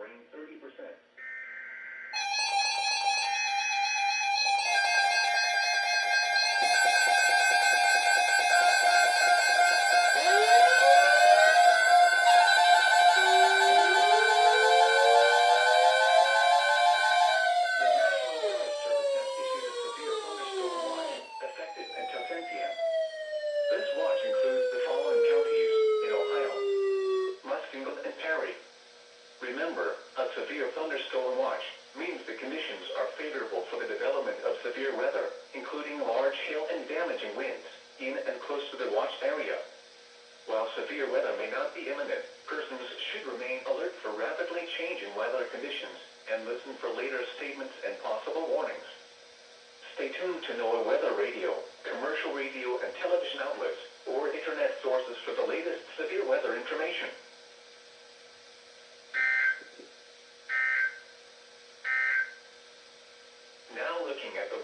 brain 30%. The National Weather Service has issued a severe thunderstorm watch, effective until 10 p.m. This watch includes the following counties in Ohio: Muskingum and Perry. Remember, a severe thunderstorm watch means the conditions are favorable for the development of severe weather, including large hail and damaging winds, in and close to the watch area. While severe weather may not be imminent, persons should remain alert for rapidly changing weather conditions and listen for later statements and possible warnings. Stay tuned to NOAA Weather Radio, commercial radio and television outlets, or internet sources for the latest severe weather information. Now looking at the